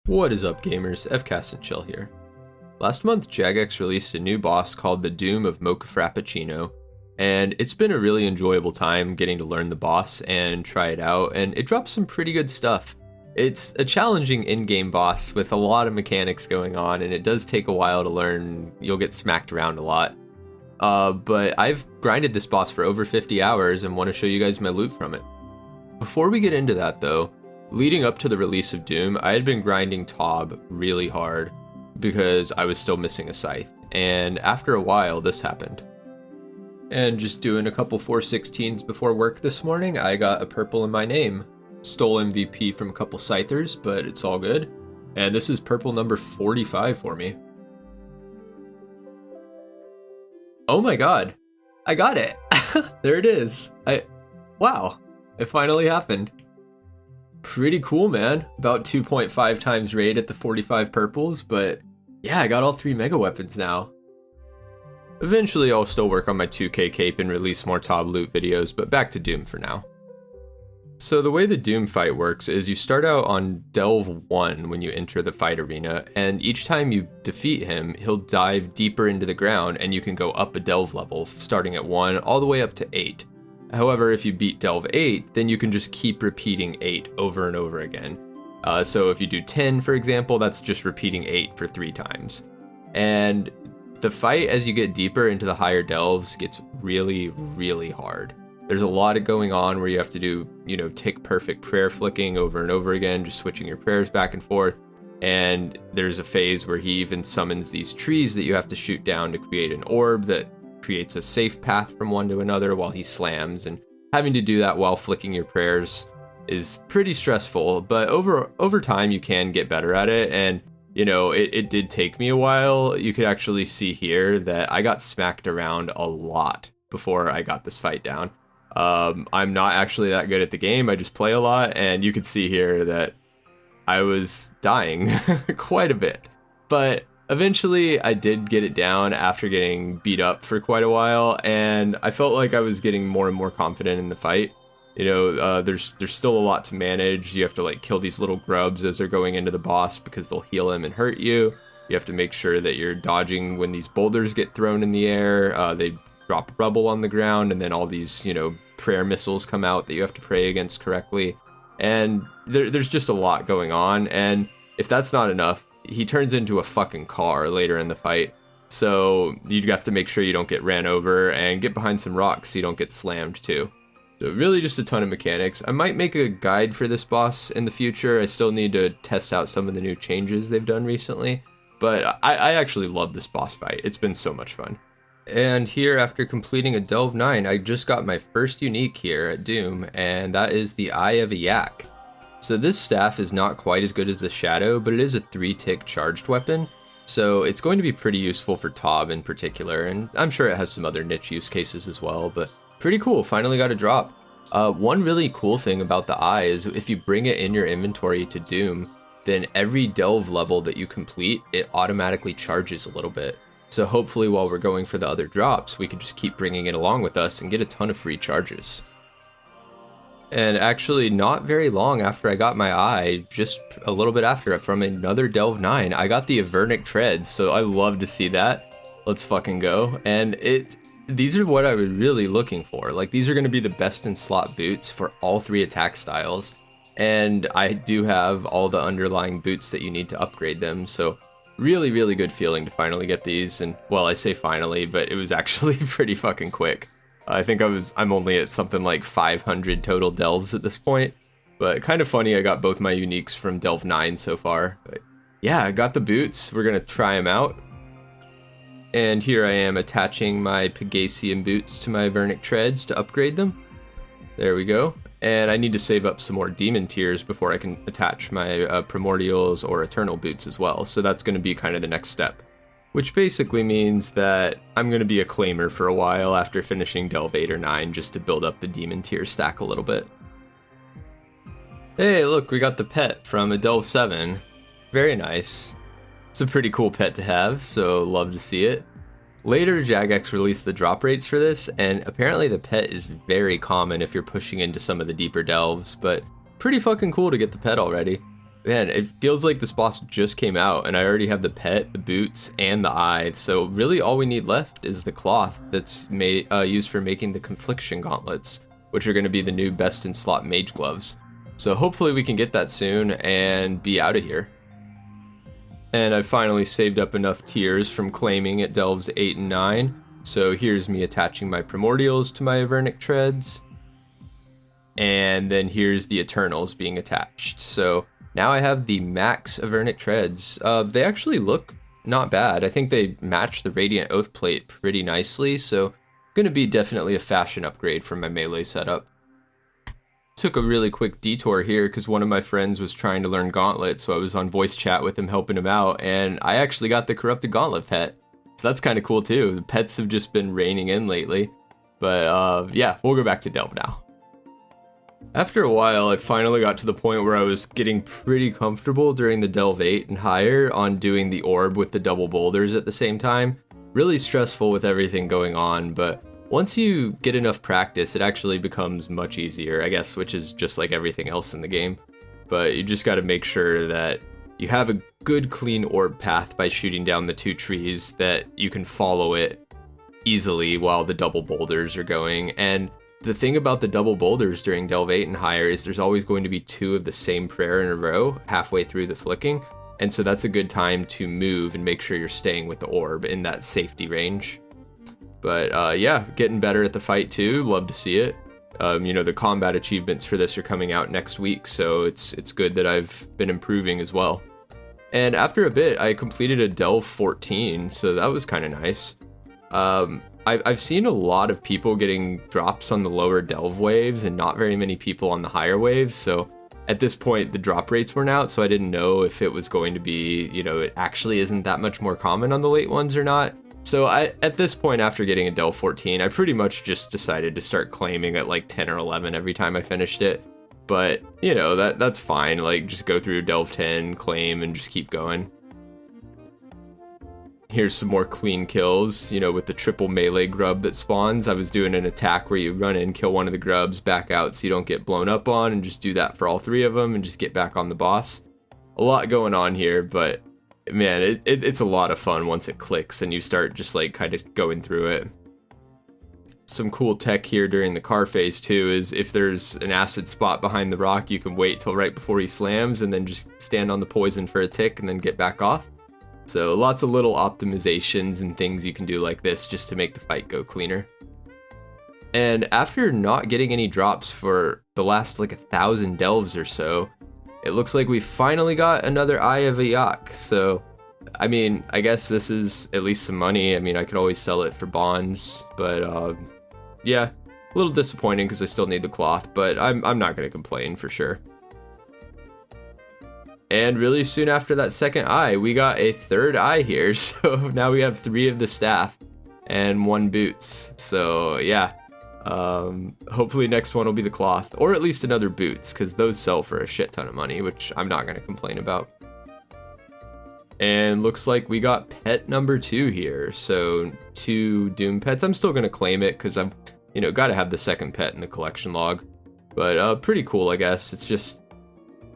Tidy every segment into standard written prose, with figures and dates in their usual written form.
What is up, gamers? FCast and Chill here. Last month, Jagex released a new boss called the Doom of Mocha Frappuccino, and it's been a really enjoyable time getting to learn the boss and try it out, and it drops some pretty good stuff. It's a challenging in-game boss with a lot of mechanics going on, and it does take a while to learn. You'll get smacked around a lot. But I've grinded this boss for over 50 hours and want to show you guys my loot from it. Before we get into that though, leading up to the release of Doom, I had been grinding Taub really hard because I was still missing a scythe, and after a while this happened. And just doing a couple 416s before work this morning, I got a purple in my name. Stole MVP from a couple scythers, but it's all good. And this is purple number 45 for me. Oh my god, I got it! There it is. Wow, it finally happened. Pretty cool, man. About 2.5 times raid at the 45 purples, but yeah, I got all 3 mega weapons now. Eventually I'll still work on my 2k cape and release more Taub loot videos, but back to Doom for now. So the way the Doom fight works is you start out on Delve 1 when you enter the fight arena, and each time you defeat him, he'll dive deeper into the ground and you can go up a Delve level, starting at 1 all the way up to 8. However, if you beat Delve 8, then you can just keep repeating 8 over and over again. So if you do 10, for example, that's just repeating 8 for 3 times. And the fight as you get deeper into the higher delves gets really, really hard. There's a lot of going on where you have to do, tick perfect prayer flicking over and over again, just switching your prayers back and forth. And there's a phase where he even summons these trees that you have to shoot down to create an orb that creates a safe path from one to another while he slams, and having to do that while flicking your prayers is pretty stressful, but over time you can get better at it. And it did take me a while. You could actually see here that I got smacked around a lot before I got this fight down. I'm not actually that good at the game. I just play a lot, and you could see here that I was dying quite a bit, but eventually I did get it down after getting beat up for quite a while, and I felt like I was getting more and more confident in the fight. There's still a lot to manage. You have to kill these little grubs as they're going into the boss because they'll heal him and hurt you. You have to make sure that you're dodging when these boulders get thrown in the air. They drop rubble on the ground, and then all these, prayer missiles come out that you have to pray against correctly. And there's just a lot going on, and if that's not enough, he turns into a fucking car later in the fight. So you have to make sure you don't get ran over and get behind some rocks so you don't get slammed too. So really just a ton of mechanics. I might make a guide for this boss in the future. I still need to test out some of the new changes they've done recently, but I actually love this boss fight. It's been so much fun. And here, after completing a Delve 9, I just got my first unique here at Doom, and that is the Eye of a Yak. So this staff is not quite as good as the Shadow, but it is a 3-tick charged weapon, so it's going to be pretty useful for Taub in particular, and I'm sure it has some other niche use cases as well, but pretty cool. Finally got a drop. One really cool thing about the Eye is if you bring it in your inventory to Doom, then every Delve level that you complete, it automatically charges a little bit. So hopefully while we're going for the other drops, we can just keep bringing it along with us and get a ton of free charges. And actually not very long after I got my Eye, just a little bit after, from another Delve 9, I got the Avernic Treads, so I love to see that. Let's fucking go. And these are what I was really looking for. These are going to be the best in slot boots for all 3 attack styles. And I do have all the underlying boots that you need to upgrade them, so really, really good feeling to finally get these. And well, I say finally, but it was actually pretty fucking quick. I think I'm only at something like 500 total delves at this point, but kind of funny I got both my uniques from Delve 9 so far. But yeah, I got the boots. We're gonna try them out. And here I am attaching my Pegasian boots to my Avernic Treads to upgrade them. There we go. And I need to save up some more demon tiers before I can attach my primordials or eternal boots as well. So that's going to be kind of the next step, which basically means that I'm going to be a claimer for a while after finishing Delve 8 or 9 just to build up the demon tier stack a little bit. Hey, look, we got the pet from a Delve 7. Very nice. It's a pretty cool pet to have, so love to see it. Later, Jagex released the drop rates for this, and apparently the pet is very common if you're pushing into some of the deeper delves, but pretty fucking cool to get the pet already. Man, it feels like this boss just came out and I already have the pet, the boots, and the eye. So really all we need left is the cloth that's made used for making the Confliction Gauntlets, which are going to be the new best in slot mage gloves. So hopefully we can get that soon and be out of here. And I finally saved up enough tears from claiming at Delves 8 and 9. So here's me attaching my Primordials to my Avernic Treads. And then here's the Eternals being attached. So now I have the max Avernic Treads. They actually look not bad. I think they match the Radiant Oath Plate pretty nicely, so gonna be definitely a fashion upgrade from my melee setup. Took a really quick detour here because one of my friends was trying to learn Gauntlet, so I was on voice chat with him helping him out, and I actually got the Corrupted Gauntlet pet. So that's kind of cool too. The pets have just been raining in lately. But yeah, we'll go back to Delve now. After a while, I finally got to the point where I was getting pretty comfortable during the Delve 8 and higher on doing the orb with the double boulders at the same time. Really stressful with everything going on, but once you get enough practice, it actually becomes much easier, I guess, which is just like everything else in the game. But you just got to make sure that you have a good clean orb path by shooting down the 2 trees, that you can follow it easily while the double boulders are going. And the thing about the double boulders during Delve 8 and higher is there's always going to be 2 of the same prayer in a row halfway through the flicking, and so that's a good time to move and make sure you're staying with the orb in that safety range. But yeah, getting better at the fight too, love to see it. The combat achievements for this are coming out next week, so it's good that I've been improving as well. And after a bit, I completed a Delve 14, so that was kind of nice. I've seen a lot of people getting drops on the lower Delve waves and not very many people on the higher waves, so at this point the drop rates weren't out, so I didn't know if it was going to be, it actually isn't that much more common on the late ones or not. So at this point, after getting a Delve 14, I pretty much just decided to start claiming at like 10 or 11 every time I finished it. But, that's fine, like just go through Delve 10, claim, and just keep going. Here's some more clean kills, with the triple melee grub that spawns. I was doing an attack where you run in, kill one of the grubs, back out so you don't get blown up on, and just do that for all 3 of them and just get back on the boss. A lot going on here, but man, it's a lot of fun once it clicks and you start just like kind of going through it. Some cool tech here during the car phase too is if there's an acid spot behind the rock, you can wait till right before he slams and then just stand on the poison for a tick and then get back off. So lots of little optimizations and things you can do like this just to make the fight go cleaner. And after not getting any drops for the last like 1,000 delves or so, it looks like we finally got another Eye of Yak. So, I mean, I guess this is at least some money. I mean, I could always sell it for bonds, but yeah, a little disappointing because I still need the cloth, but I'm not going to complain for sure. And really soon after that second eye, we got a third eye here. So now we have 3 of the staff and 1 boots. So yeah, hopefully next one will be the cloth, or at least another boots, because those sell for a shit ton of money, which I'm not going to complain about. And looks like we got pet number 2 here. So 2 Doom pets. I'm still going to claim it because I'm, got to have the second pet in the collection log. But pretty cool, I guess. It's just,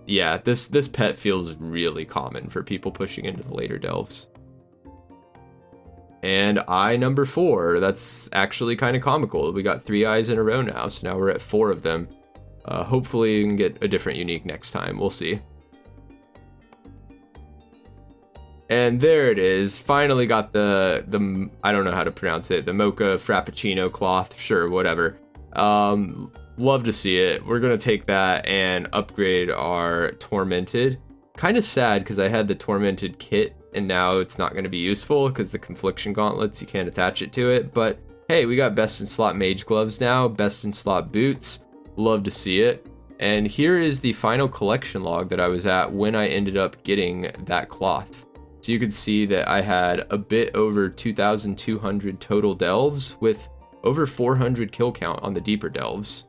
yeah, this pet feels really common for people pushing into the later delves. And eye number 4, that's actually kind of comical. We got 3 eyes in a row now, so now we're at 4 of them. Hopefully we can get a different unique next time, we'll see. And there it is, finally got the I don't know how to pronounce it, the Mocha Frappuccino cloth, sure, whatever. Love to see it. We're gonna take that and upgrade our Tormented. Kind of sad because I had the Tormented kit and now it's not gonna be useful because the Confliction Gauntlets, you can't attach it to it, but hey, we got best in slot mage gloves now, best in slot boots, love to see it. And here is the final collection log that I was at when I ended up getting that cloth. So you could see that I had a bit over 2,200 total delves with over 400 kill count on the deeper delves.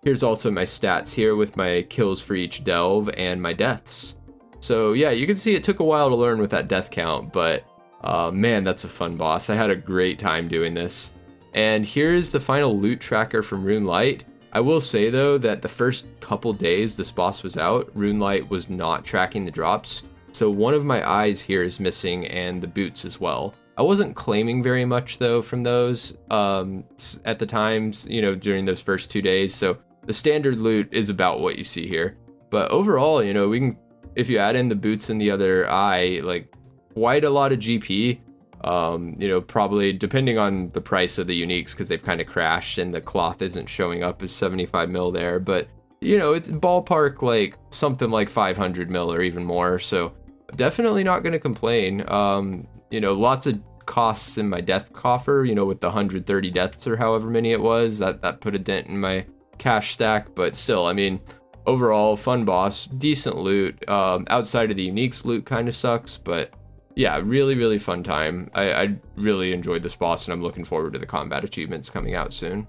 Here's also my stats here with my kills for each delve and my deaths. So yeah, you can see it took a while to learn with that death count, but man, that's a fun boss. I had a great time doing this. And here's the final loot tracker from Runelight. I will say though that the first couple days this boss was out, Runelight was not tracking the drops. So one of my eyes here is missing and the boots as well. I wasn't claiming very much though from those at the times, you know, during those first 2 days. So the standard loot is about what you see here. But overall, you know, we can, if you add in the boots and the other eye, like quite a lot of GP. You know, probably depending on the price of the uniques, because they've kind of crashed and the cloth isn't showing up as 75 mil there, but you know, it's ballpark like something like 500 mil or even more. So definitely not going to complain. You know, lots of costs in my death coffer, you know, with the 130 deaths or however many it was, that put a dent in my cash stack. But still, I mean, overall fun boss, decent loot. Outside of the uniques, loot kind of sucks, but yeah, really fun time. I really enjoyed this boss and I'm looking forward to the combat achievements coming out soon.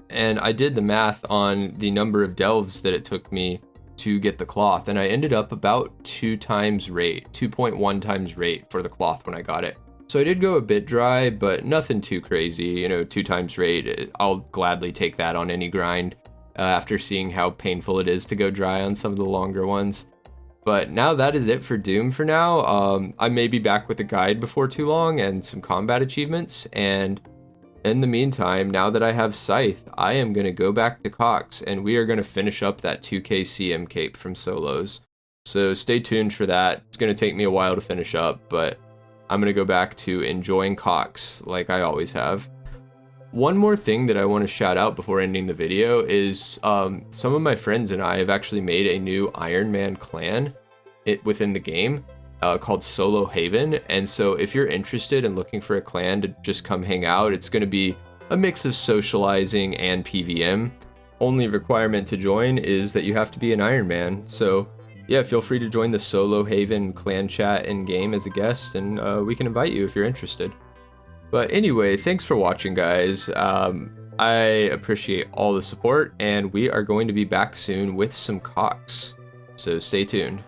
And I did the math on the number of delves that it took me to get the cloth, and I ended up about 2 times rate, 2.1 times rate for the cloth when I got it. So I did go a bit dry, but nothing too crazy. You know, 2 times rate, I'll gladly take that on any grind after seeing how painful it is to go dry on some of the longer ones. But now that is it for Doom for now. I may be back with a guide before too long and some combat achievements. And in the meantime, now that I have Scythe, I am going to go back to Cox and we are going to finish up that 2k CM cape from Solos. So stay tuned for that. It's going to take me a while to finish up, but I'm going to go back to enjoying Cox like I always have. One more thing that I want to shout out before ending the video is some of my friends and I have actually made a new Iron Man clan within the game called Solo Haven. And so if you're interested in looking for a clan to just come hang out, it's going to be a mix of socializing and PVM. Only requirement to join is that you have to be an Iron Man. So yeah, feel free to join the Solo Haven clan chat in game as a guest, and we can invite you if you're interested. But anyway, thanks for watching, guys. I appreciate all the support, and we are going to be back soon with some Cox. So stay tuned.